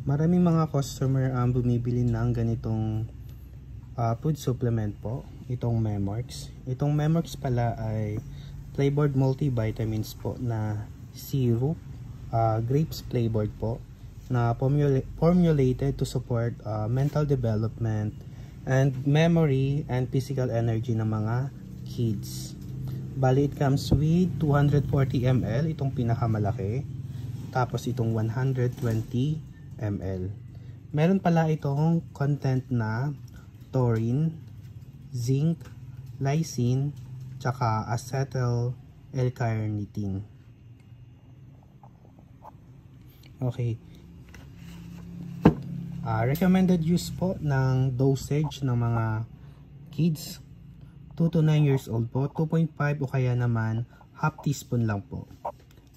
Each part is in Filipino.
Maraming mga customer ang bumibili ng ganitong food supplement po, itong Memorex. Itong Memorex pala ay flavored multivitamins po na syrup, grapes flavored po, na formulated to support mental development and memory and physical energy ng mga kids. Bali, it comes with 240 ml, itong pinakamalaki, tapos itong 120 ml. Meron pala itong content na taurine, zinc, lysine, tsaka acetyl L-carnitine. Okay. Recommended use po ng dosage ng mga kids 2 to 9 years old po, 2.5 o kaya naman half teaspoon lang po.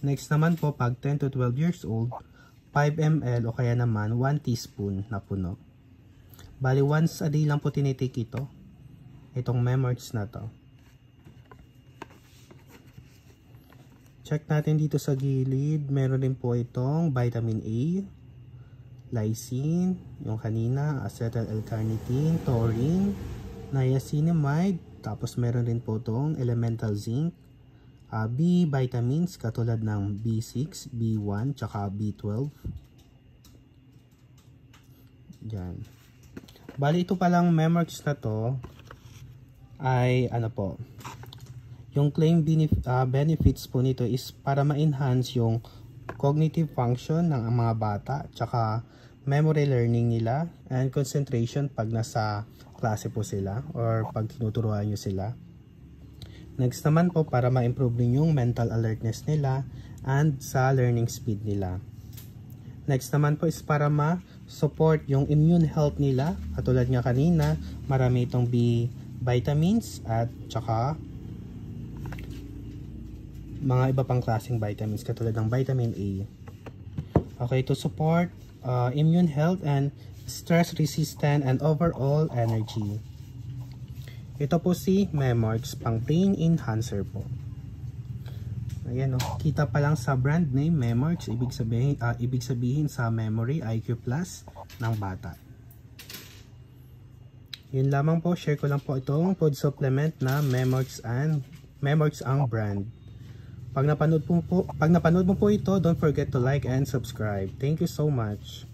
Next naman po, pag 10 to 12 years old, 5 ml o kaya naman 1 teaspoon na puno. Bali, once a day lang po tinitake ito. Itong Memorex na to. Check natin dito sa gilid. Meron din po itong vitamin A, lysine, yung kanina, acetyl L-carnitine, taurine, niacinamide, tapos meron din po itong elemental zinc, B vitamins katulad ng B6, B1, tsaka B12. Yan. Bali, ito palang Memorex na to ay ano po, yung claim benefits po nito is para ma-enhance yung cognitive function ng mga bata, tsaka memory learning nila and concentration pag nasa klase po sila or pag tinuturuan nyo sila. Next naman po, para ma-improve din yung mental alertness nila and sa learning speed nila. Next naman po is para ma-support yung immune health nila. Katulad nga kanina, marami itong B vitamins at tsaka mga iba pang klaseng vitamins katulad ng vitamin A. Okay, to support immune health and stress resistant and overall energy. Ito po si Memorex, pang brain enhancer po. Ayan, kita pa lang sa brand name Memorex, ibig sabihin sa memory IQ Plus ng bata. Yun lamang po, share ko lang po itong food supplement na Memorex ang brand. Pag napanood mo po ito, don't forget to like and subscribe. Thank you so much.